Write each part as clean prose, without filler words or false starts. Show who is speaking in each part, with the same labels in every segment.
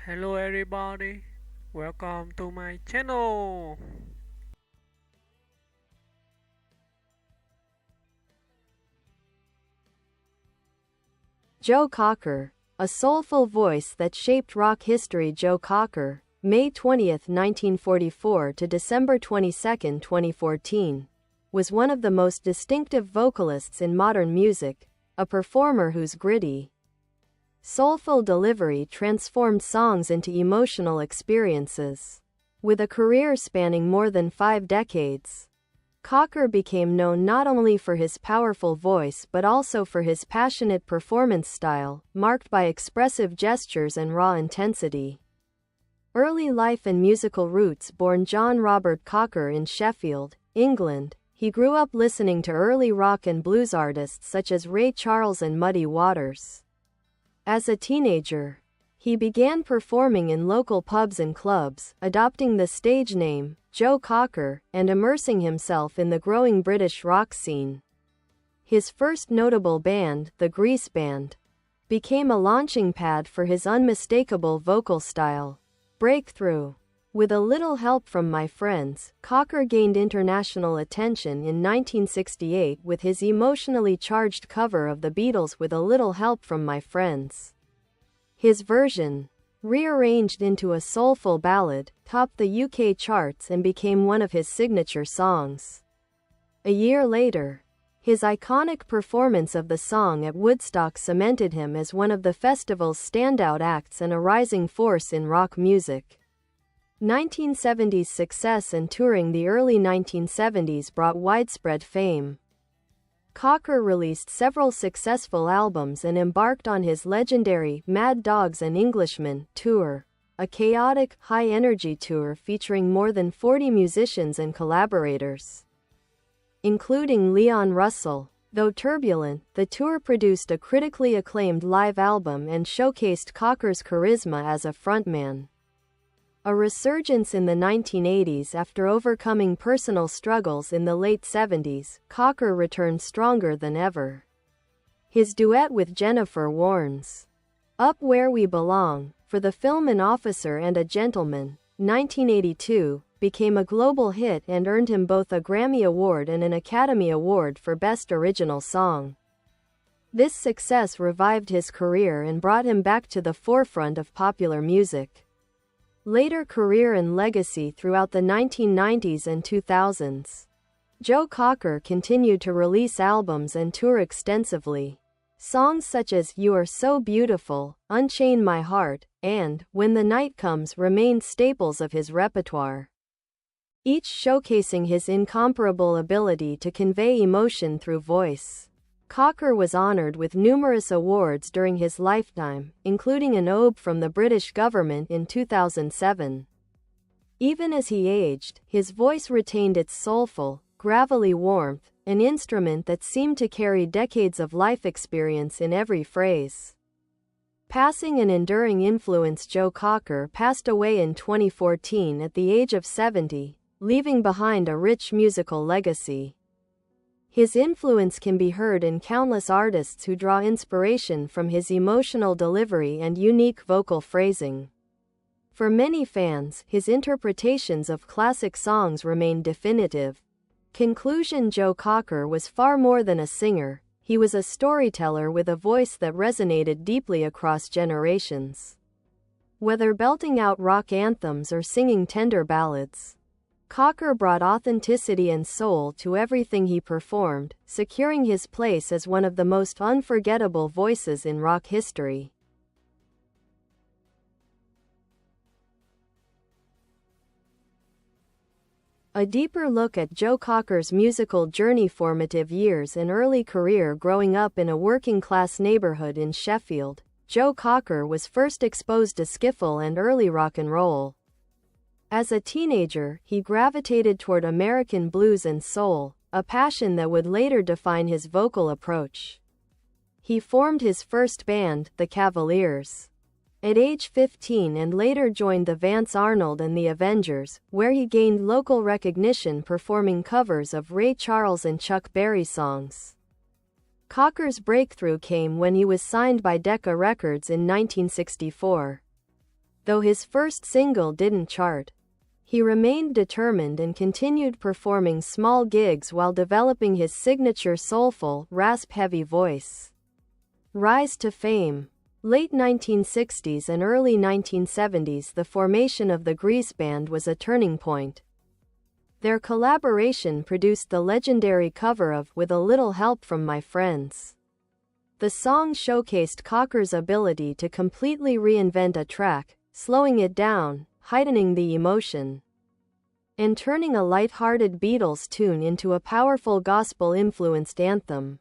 Speaker 1: Hello everybody, welcome to my channel.
Speaker 2: Joe Cocker, a soulful voice that shaped rock history. Joe Cocker, May 20, 1944 to December 22, 2014, was one of the most distinctive vocalists in modern music, a performer whose gritty, soulful delivery transformed songs into emotional experiences. With a career spanning more than 5 decades, Cocker became known not only for his powerful voice but also for his passionate performance style, marked by expressive gestures and raw intensity. Early life and musical roots. Born John Robert Cocker in Sheffield, England, he grew up listening to early rock and blues artists such as Ray Charles and Muddy Waters. As a teenager, he began performing in local pubs and clubs, adopting the stage name Joe Cocker, and immersing himself in the growing British rock scene. His first notable band, the Grease Band, became a launching pad for his unmistakable vocal style. Breakthrough. With a little help from my friends, Cocker gained international attention in 1968 with his emotionally charged cover of the Beatles' With a Little Help from My Friends. His version, rearranged into a soulful ballad, topped the UK charts and became one of his signature songs. A year later, his iconic performance of the song at Woodstock cemented him as one of the festival's standout acts and a rising force in rock music. 1970s success and touring. The early 1970s brought widespread fame. Cocker released several successful albums and embarked on his legendary Mad Dogs and Englishmen tour, a chaotic, high-energy tour featuring more than 40 musicians and collaborators, including Leon Russell. Though turbulent, the tour produced a critically acclaimed live album and showcased Cocker's charisma as a frontman. A resurgence in the 1980s. After overcoming personal struggles in the late 70s, Cocker returned stronger than ever. His duet with Jennifer Warnes, Up Where We Belong, for the film An Officer and a Gentleman, 1982, became a global hit and earned him both a Grammy Award and an Academy Award for Best Original Song. This success revived his career and brought him back to the forefront of popular music. Later career and legacy. Throughout the 1990s and 2000s, Joe Cocker continued to release albums and tour extensively. Songs such as You Are So Beautiful, Unchain My Heart, and When the Night Comes remained staples of his repertoire, each showcasing his incomparable ability to convey emotion through voice. Cocker was honored with numerous awards during his lifetime, including an OBE from the British government in 2007. Even as he aged, his voice retained its soulful, gravelly warmth, an instrument that seemed to carry decades of life experience in every phrase. Passing an enduring influence. Joe Cocker passed away in 2014 at the age of 70, leaving behind a rich musical legacy. His influence can be heard in countless artists who draw inspiration from his emotional delivery and unique vocal phrasing. For many fans, his interpretations of classic songs remain definitive. Conclusion. Joe Cocker was far more than a singer. He was a storyteller with a voice that resonated deeply across generations. Whether belting out rock anthems or singing tender ballads, Cocker brought authenticity and soul to everything he performed, securing his place as one of the most unforgettable voices in rock history. A deeper look at Joe Cocker's musical journey. Formative years and early career. Growing up in a working-class neighborhood in Sheffield, Joe Cocker was first exposed to skiffle and early rock and roll. As a teenager, he gravitated toward American blues and soul, a passion that would later define his vocal approach. He formed his first band, the Cavaliers, at age 15 and later joined the Vance Arnold and the Avengers, where he gained local recognition performing covers of Ray Charles and Chuck Berry songs. Cocker's breakthrough came when he was signed by Decca Records in 1964. Though his first single didn't chart, he remained determined and continued performing small gigs while developing his signature soulful, rasp-heavy voice. Rise to fame. Late 1960s and early 1970s, the formation of the Grease Band was a turning point. Their collaboration produced the legendary cover of With a Little Help from My Friends. The song showcased Cocker's ability to completely reinvent a track, slowing it down, heightening the emotion, and turning a light-hearted Beatles tune into a powerful gospel-influenced anthem.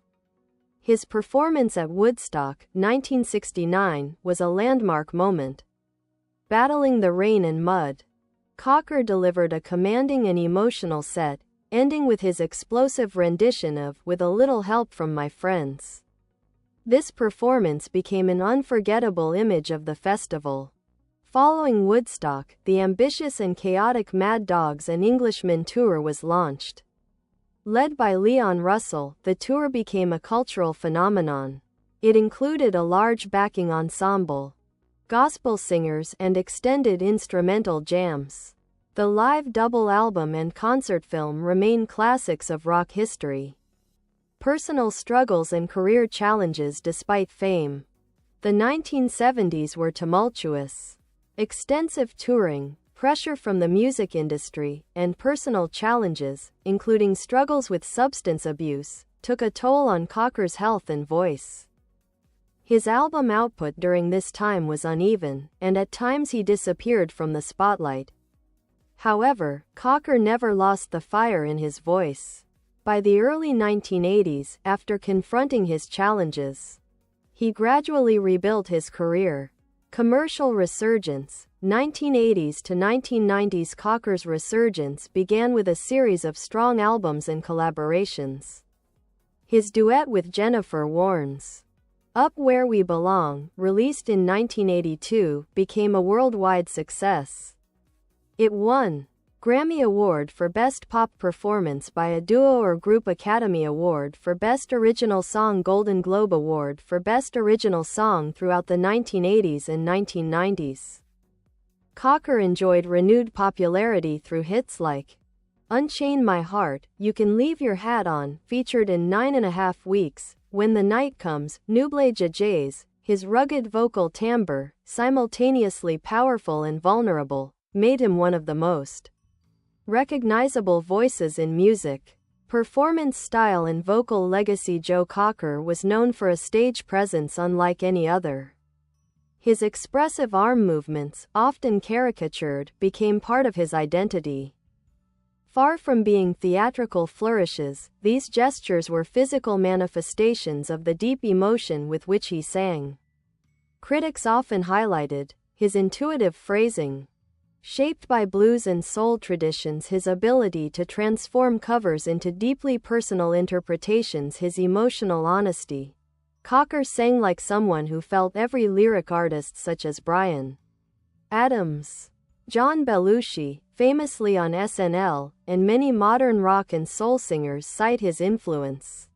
Speaker 2: His performance at Woodstock, 1969, was a landmark moment. Battling the rain and mud, Cocker delivered a commanding and emotional set, ending with his explosive rendition of With a Little Help from My Friends. This performance became an unforgettable image of the festival. Following Woodstock, the ambitious and chaotic Mad Dogs and Englishmen tour was launched. Led by Leon Russell, the tour became a cultural phenomenon. It included a large backing ensemble, gospel singers, and extended instrumental jams. The live double album and concert film remain classics of rock history. Personal struggles and career challenges despite fame. The 1970s were tumultuous. Extensive touring, pressure from the music industry, and personal challenges, including struggles with substance abuse, took a toll on Cocker's health and voice. His album output during this time was uneven, and at times he disappeared from the spotlight. However, Cocker never lost the fire in his voice. By the early 1980s, after confronting his challenges, he gradually rebuilt his career. Commercial resurgence. 1980s to 1990s. Cocker's resurgence began with a series of strong albums and collaborations. His duet with Jennifer Warnes, Up Where We Belong, released in 1982, became a worldwide success. It won Grammy Award for Best Pop Performance by a Duo or Group, Academy Award for Best Original Song, Golden Globe Award for Best Original Song throughout the 1980s and 1990s. Cocker enjoyed renewed popularity through hits like Unchain My Heart, You Can Leave Your Hat On, featured in 9.5 Weeks, When the Night Comes, Nuble Jays. His rugged vocal timbre, simultaneously powerful and vulnerable, made him one of the most recognizable voices in music. Performance style and vocal legacy. Joe Cocker was known for a stage presence unlike any other. His expressive arm movements, often caricatured, became part of his identity. Far from being theatrical flourishes, these gestures were physical manifestations of the deep emotion with which he sang. Critics often highlighted his intuitive phrasing, shaped by blues and soul traditions, his ability to transform covers into deeply personal interpretations, his emotional honesty. Cocker sang like someone who felt every lyric. Artists such as Bryan Adams, John Belushi, famously on SNL, and many modern rock and soul singers cite his influence.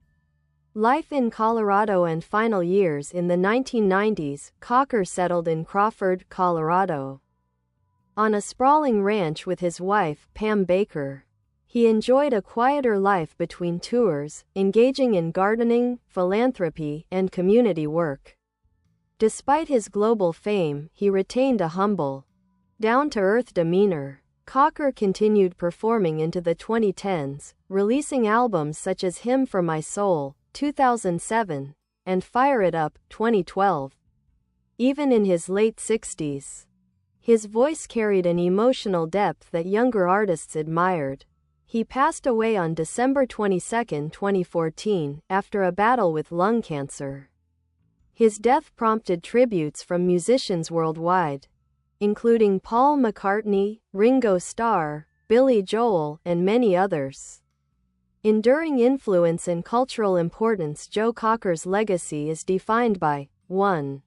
Speaker 2: Life in Colorado and final years. In the 1990s, Cocker settled in Crawford, Colorado, on a sprawling ranch with his wife, Pam Baker. He enjoyed a quieter life between tours, engaging in gardening, philanthropy, and community work. Despite his global fame, he retained a humble, down-to-earth demeanor. Cocker continued performing into the 2010s, releasing albums such as Hymn for My Soul, 2007, and Fire It Up, 2012. Even in his late 60s, his voice carried an emotional depth that younger artists admired. He passed away on December 22, 2014, after a battle with lung cancer. His death prompted tributes from musicians worldwide, including Paul McCartney, Ringo Starr, Billy Joel, and many others. Enduring influence and cultural importance. Joe Cocker's legacy is defined by 1.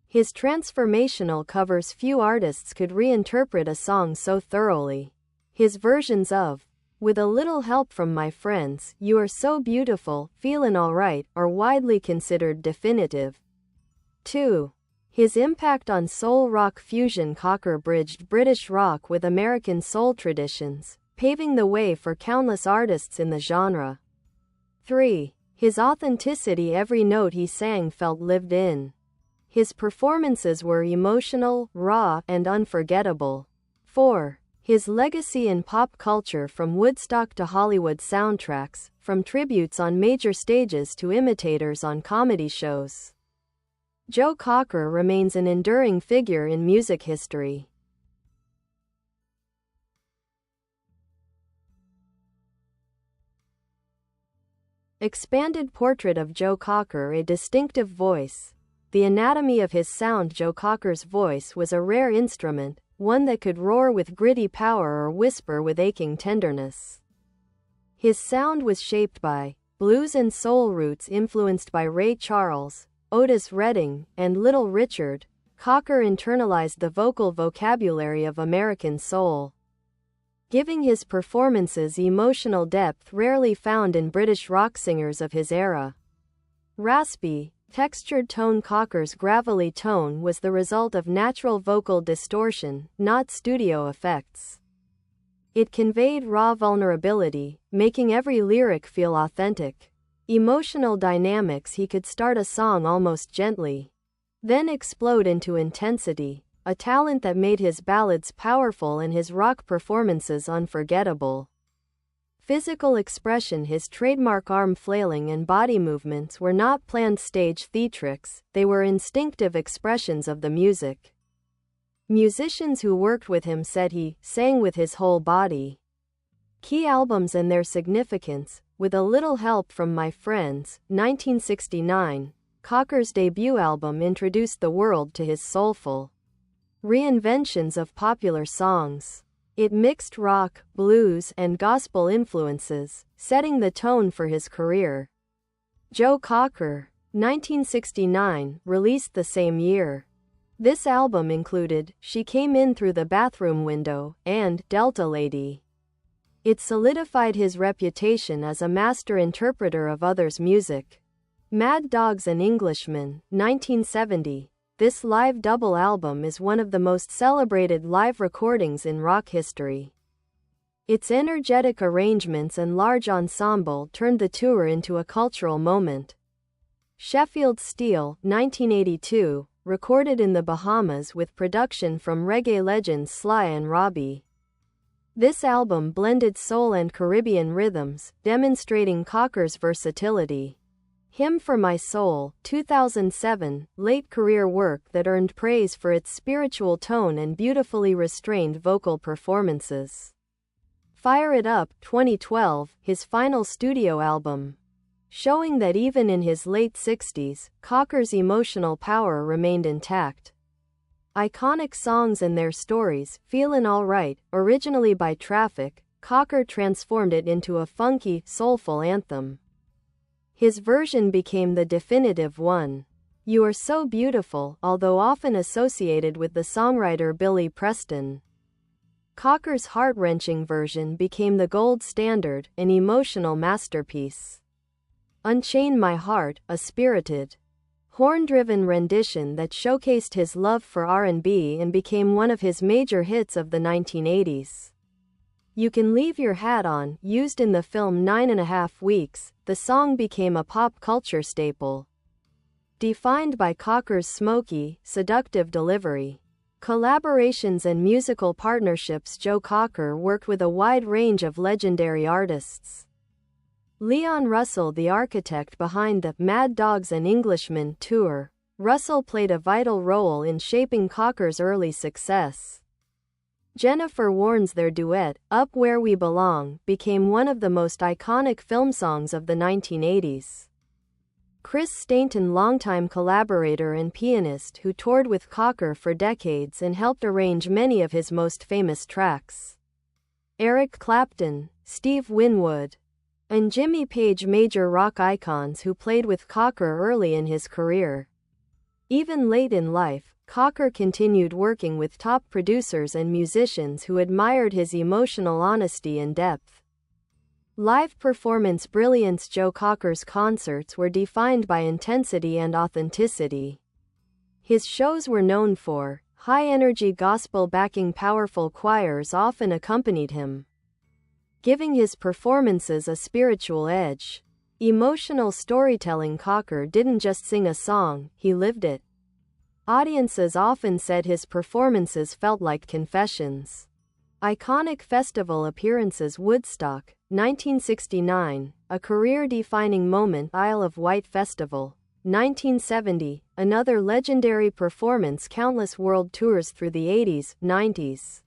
Speaker 2: His transformational covers. Few artists could reinterpret a song so thoroughly. His versions of With a Little Help from My Friends, You Are So Beautiful, Feelin' Alright are widely considered definitive. 2. His impact on soul rock fusion. Cocker bridged British rock with American soul traditions, paving the way for countless artists in the genre. 3. His authenticity. Every note he sang felt lived in. His performances were emotional, raw, and unforgettable. 4. His legacy in pop culture. From Woodstock to Hollywood soundtracks, from tributes on major stages to imitators on comedy shows, Joe Cocker remains an enduring figure in music history. Expanded portrait of Joe Cocker. A distinctive voice. The anatomy of his sound. Joe Cocker's voice was a rare instrument, one that could roar with gritty power or whisper with aching tenderness. His sound was shaped by blues and soul roots influenced by Ray Charles, Otis Redding, and Little Richard. Cocker internalized the vocal vocabulary of American soul, giving his performances emotional depth rarely found in British rock singers of his era. Raspy, textured tone. Cocker's gravelly tone was the result of natural vocal distortion, not studio effects. It conveyed raw vulnerability, making every lyric feel authentic. Emotional dynamics. He could start a song almost gently, then explode into intensity, a talent that made his ballads powerful and his rock performances unforgettable. Physical expression. His trademark arm flailing and body movements were not planned stage theatrics, they were instinctive expressions of the music. Musicians who worked with him said he sang with his whole body. Key albums and their significance. With a Little Help from My Friends, 1969, Cocker's debut album introduced the world to his soulful reinventions of popular songs. It mixed rock, blues, and gospel influences, setting the tone for his career. Joe Cocker, 1969, released the same year. This album included She Came In Through the Bathroom Window and Delta Lady. It solidified his reputation as a master interpreter of others' music. Mad Dogs and Englishmen, 1970. This live double album is one of the most celebrated live recordings in rock history. Its energetic arrangements and large ensemble turned the tour into a cultural moment. Sheffield Steel, 1982, recorded in the Bahamas with production from reggae legends Sly and Robbie. This album blended soul and Caribbean rhythms, demonstrating Cocker's versatility. Hymn for My Soul, 2007, late career work that earned praise for its spiritual tone and beautifully restrained vocal performances. Fire It Up, 2012, his final studio album, showing that even in his late 60s, Cocker's emotional power remained intact. Iconic songs and their stories. Feelin' Alright, originally by Traffic, Cocker transformed it into a funky, soulful anthem. His version became the definitive one. You Are So Beautiful, although often associated with the songwriter Billy Preston. Cocker's heart-wrenching version became the gold standard, an emotional masterpiece. Unchain My Heart, a spirited, horn-driven rendition that showcased his love for R&B and became one of his major hits of the 1980s. You Can Leave Your Hat On, used in the film 9.5 Weeks, the song became a pop culture staple, defined by Cocker's smoky, seductive delivery. Collaborations and musical partnerships. Joe Cocker worked with a wide range of legendary artists. Leon Russell, the architect behind the Mad Dogs and Englishmen tour. Russell played a vital role in shaping Cocker's early success. Jennifer Warnes' their duet, Up Where We Belong, became one of the most iconic film songs of the 1980s. Chris Stainton, longtime collaborator and pianist who toured with Cocker for decades and helped arrange many of his most famous tracks. Eric Clapton, Steve Winwood, and Jimmy Page, major rock icons who played with Cocker early in his career. Even late in life, Cocker continued working with top producers and musicians who admired his emotional honesty and depth. Live performance brilliance. Joe Cocker's concerts were defined by intensity and authenticity. His shows were known for high-energy gospel backing. Powerful choirs often accompanied him, giving his performances a spiritual edge. Emotional storytelling. Cocker didn't just sing a song, he lived it. Audiences often said his performances felt like confessions. Iconic festival appearances. Woodstock, 1969, a career-defining moment. Isle of Wight Festival, 1970, another legendary performance. Countless world tours through the 80s, 90s,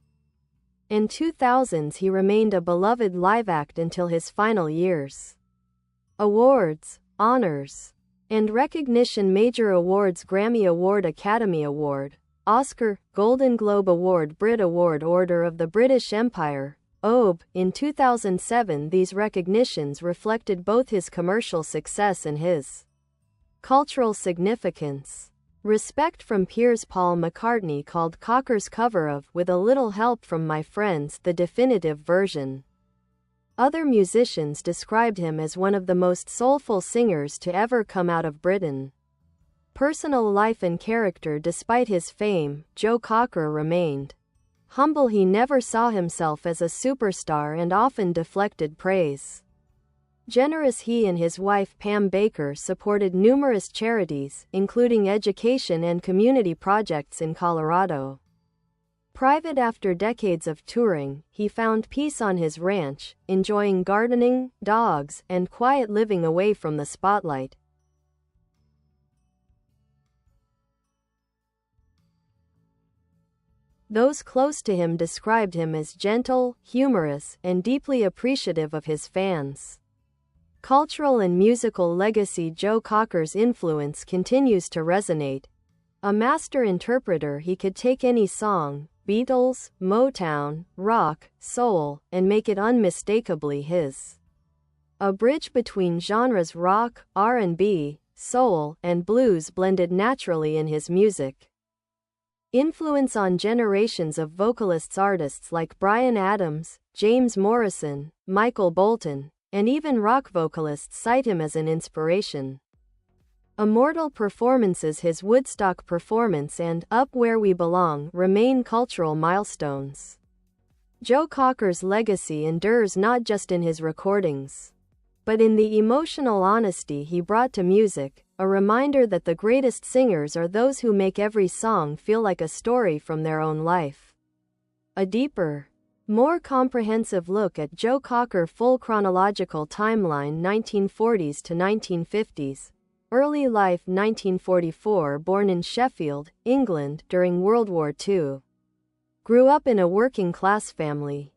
Speaker 2: and 2000s. He remained a beloved live act until his final years. Awards, honors, and recognition. Major awards: Grammy Award, Academy Award, Oscar, Golden Globe Award, Brit Award, Order of the British Empire, OBE. In 2007, these recognitions reflected both his commercial success and his cultural significance. Respect from peers. Paul McCartney called Cocker's cover of "With a Little Help from My Friends" the definitive version. Other musicians described him as one of the most soulful singers to ever come out of Britain. Personal life and character. Despite his fame, Joe Cocker remained humble. He never saw himself as a superstar and often deflected praise. Generous. He and his wife Pam Baker supported numerous charities, including education and community projects in Colorado. Private. After decades of touring, he found peace on his ranch, enjoying gardening, dogs, and quiet living away from the spotlight. Those close to him described him as gentle, humorous, and deeply appreciative of his fans. Cultural and musical legacy. Joe Cocker's influence continues to resonate. A master interpreter, he could take any song, Beatles, Motown, rock, soul, and make it unmistakably his. A bridge between genres: rock, R&B, soul, and blues blended naturally in his music. Influence on generations of vocalists. Artists like Bryan Adams, James Morrison, Michael Bolton, and even rock vocalists cite him as an inspiration. Immortal performances. His Woodstock performance and Up Where We Belong remain cultural milestones. Joe Cocker's legacy endures not just in his recordings, but in the emotional honesty he brought to music, a reminder that the greatest singers are those who make every song feel like a story from their own life. A deeper, more comprehensive look at Joe Cocker. Full chronological timeline: 1940s to 1950s. Early life: 1944, born in Sheffield, England, during World War II. Grew up in a working-class family,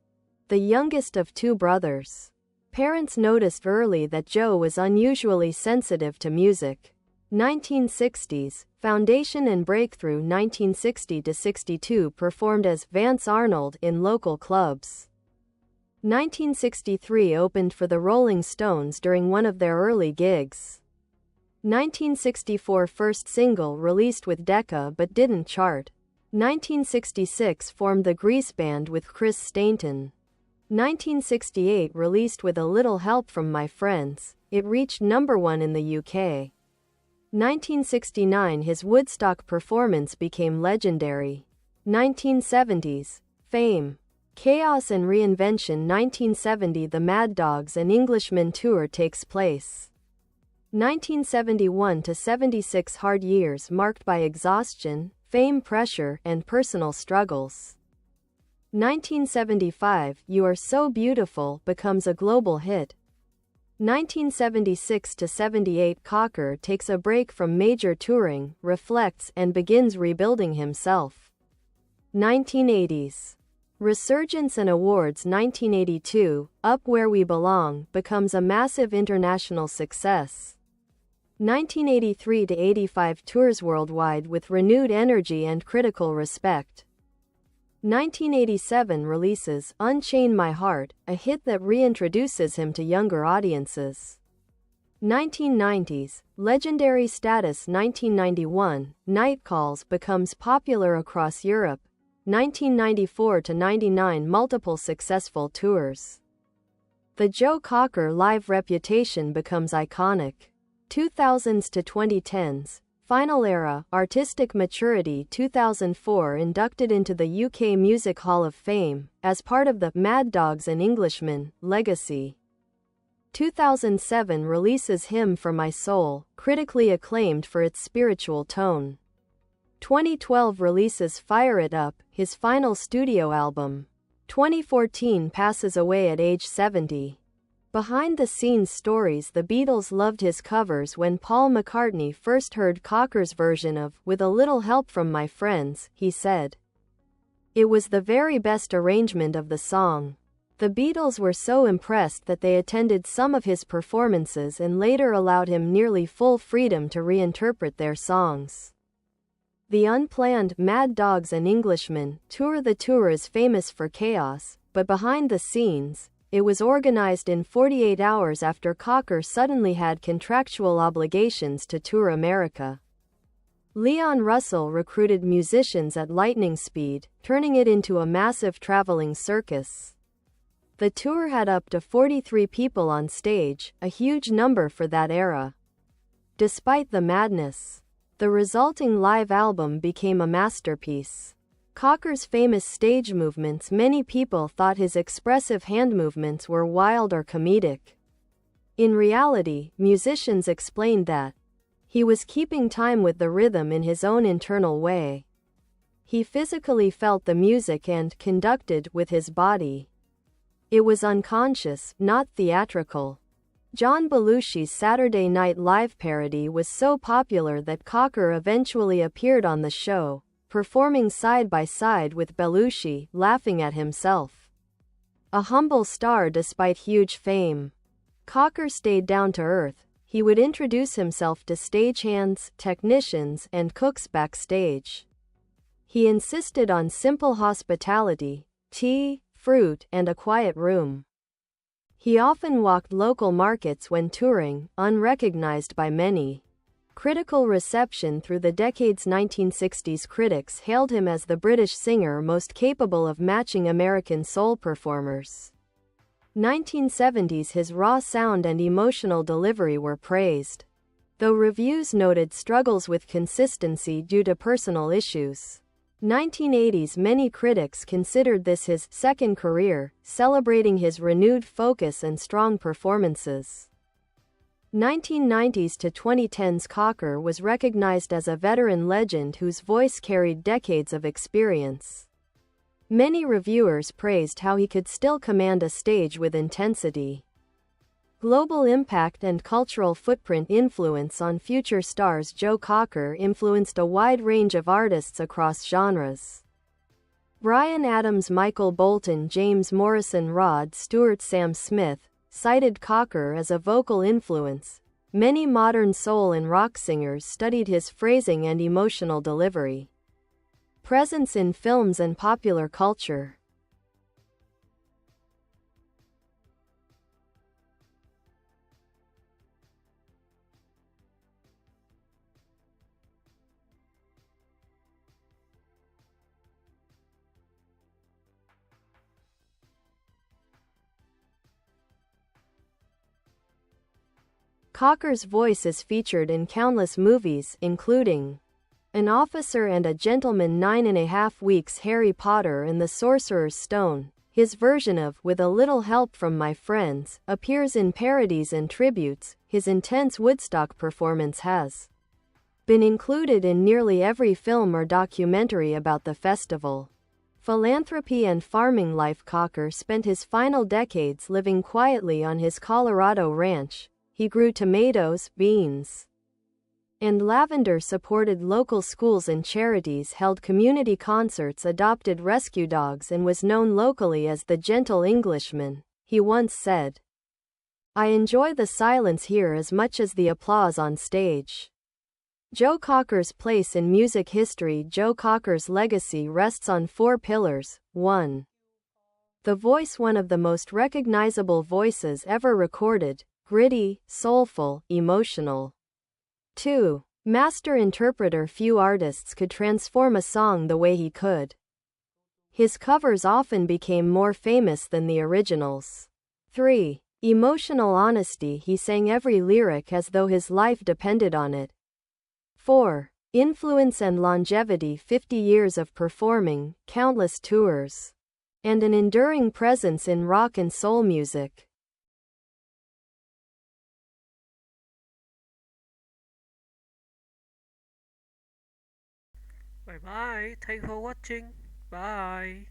Speaker 2: the youngest of two brothers. Parents noticed early that Joe was unusually sensitive to music. 1960s, Foundation and Breakthrough. 1960-62, performed as Vance Arnold in local clubs. 1963, opened for the Rolling Stones during one of their early gigs. 1964, first single released with Decca but didn't chart. 1966, formed the Grease Band with Chris Stainton. 1968, released With a Little Help from My Friends. It reached #1 in the UK. 1969, his Woodstock performance became legendary. 1970s, Fame, Chaos and Reinvention. 1970, the Mad Dogs and Englishmen tour takes place. 1971-76, hard years marked by exhaustion, fame pressure, and personal struggles. 1975, You Are So Beautiful becomes a global hit. 1976-78, Cocker takes a break from major touring, reflects, and begins rebuilding himself. 1980s, Resurgence and Awards. 1982, Up Where We Belong becomes a massive international success. 1983-85, tours worldwide with renewed energy and critical respect. 1987, releases Unchain My Heart, a hit that reintroduces him to younger audiences. 1990s, legendary status. 1991, Night Calls becomes popular across Europe. 1994-99, multiple successful tours. The Joe Cocker live reputation becomes iconic. 2000s to 2010s, Final Era, Artistic Maturity 2004 inducted into the UK Music Hall of Fame, as part of the Mad Dogs and Englishmen legacy. 2007 releases Hymn for My Soul, critically acclaimed for its spiritual tone. 2012 releases Fire It Up, his final studio album. 2014 passes away at age 70. Behind-the-scenes stories. The Beatles loved his covers. When Paul McCartney first heard Cocker's version of With a Little Help from My Friends, he said, "It was the very best arrangement of the song." The Beatles were so impressed that they attended some of his performances and later allowed him nearly full freedom to reinterpret their songs. The unplanned Mad Dogs and Englishmen tour. The tour is famous for chaos, but behind the scenes, it was organized in 48 hours after Cocker suddenly had contractual obligations to tour America. Leon Russell recruited musicians at lightning speed, turning it into a massive traveling circus. The tour had up to 43 people on stage, a huge number for that era. Despite the madness, the resulting live album became a masterpiece. Cocker's famous stage movements. Many people thought his expressive hand movements were wild or comedic. In reality, musicians explained that he was keeping time with the rhythm in his own internal way. He physically felt the music and conducted with his body. It was unconscious, not theatrical. John Belushi's Saturday Night Live parody was so popular that Cocker eventually appeared on the show, performing side by side with Belushi, laughing at himself. A humble star despite huge fame, Cocker stayed down to earth. He would introduce himself to stagehands, technicians, and cooks backstage. He insisted on simple hospitality, tea, fruit, and a quiet room. He often walked local markets when touring, unrecognized by many. Critical reception through the decades. 1960s critics hailed him as the British singer most capable of matching American soul performers. 1970s his raw sound and emotional delivery were praised, though reviews noted struggles with consistency due to personal issues. 1980s many critics considered this his second career, celebrating his renewed focus and strong performances. 1990s to 2010s Cocker was recognized as a veteran legend whose voice carried decades of experience. Many reviewers praised how he could still command a stage with intensity. Global impact and cultural footprint. Influence on future stars. Joe Cocker influenced a wide range of artists across genres. Bryan Adams, Michael Bolton, James Morrison, Rod Stewart, Sam Smith cited Cocker as a vocal influence. Many modern soul and rock singers studied his phrasing and emotional delivery. Presence in films and popular culture. Cocker's voice is featured in countless movies, including An Officer and a Gentleman, 9.5 Weeks, Harry Potter and the Sorcerer's Stone. His version of With a Little Help from My Friends appears in parodies and tributes. His intense Woodstock performance has been included in nearly every film or documentary about the festival. Philanthropy and farming life. Cocker spent his final decades living quietly on his Colorado ranch. He grew tomatoes, beans, and lavender, supported local schools and charities, held community concerts, adopted rescue dogs, and was known locally as the Gentle Englishman. He once said, "I enjoy the silence here as much as the applause on stage." Joe Cocker's place in music history. Joe Cocker's legacy rests on 4 pillars. 1. The voice, one of the most recognizable voices ever recorded. Gritty, soulful, emotional. 2. Master interpreter. Few artists could transform a song the way he could. His covers often became more famous than the originals. 3. Emotional honesty. He sang every lyric as though his life depended on it. 4. Influence and longevity: 50 years of performing, countless tours, and an enduring presence in rock and soul music.
Speaker 1: Bye bye. Thanks for watching. Bye.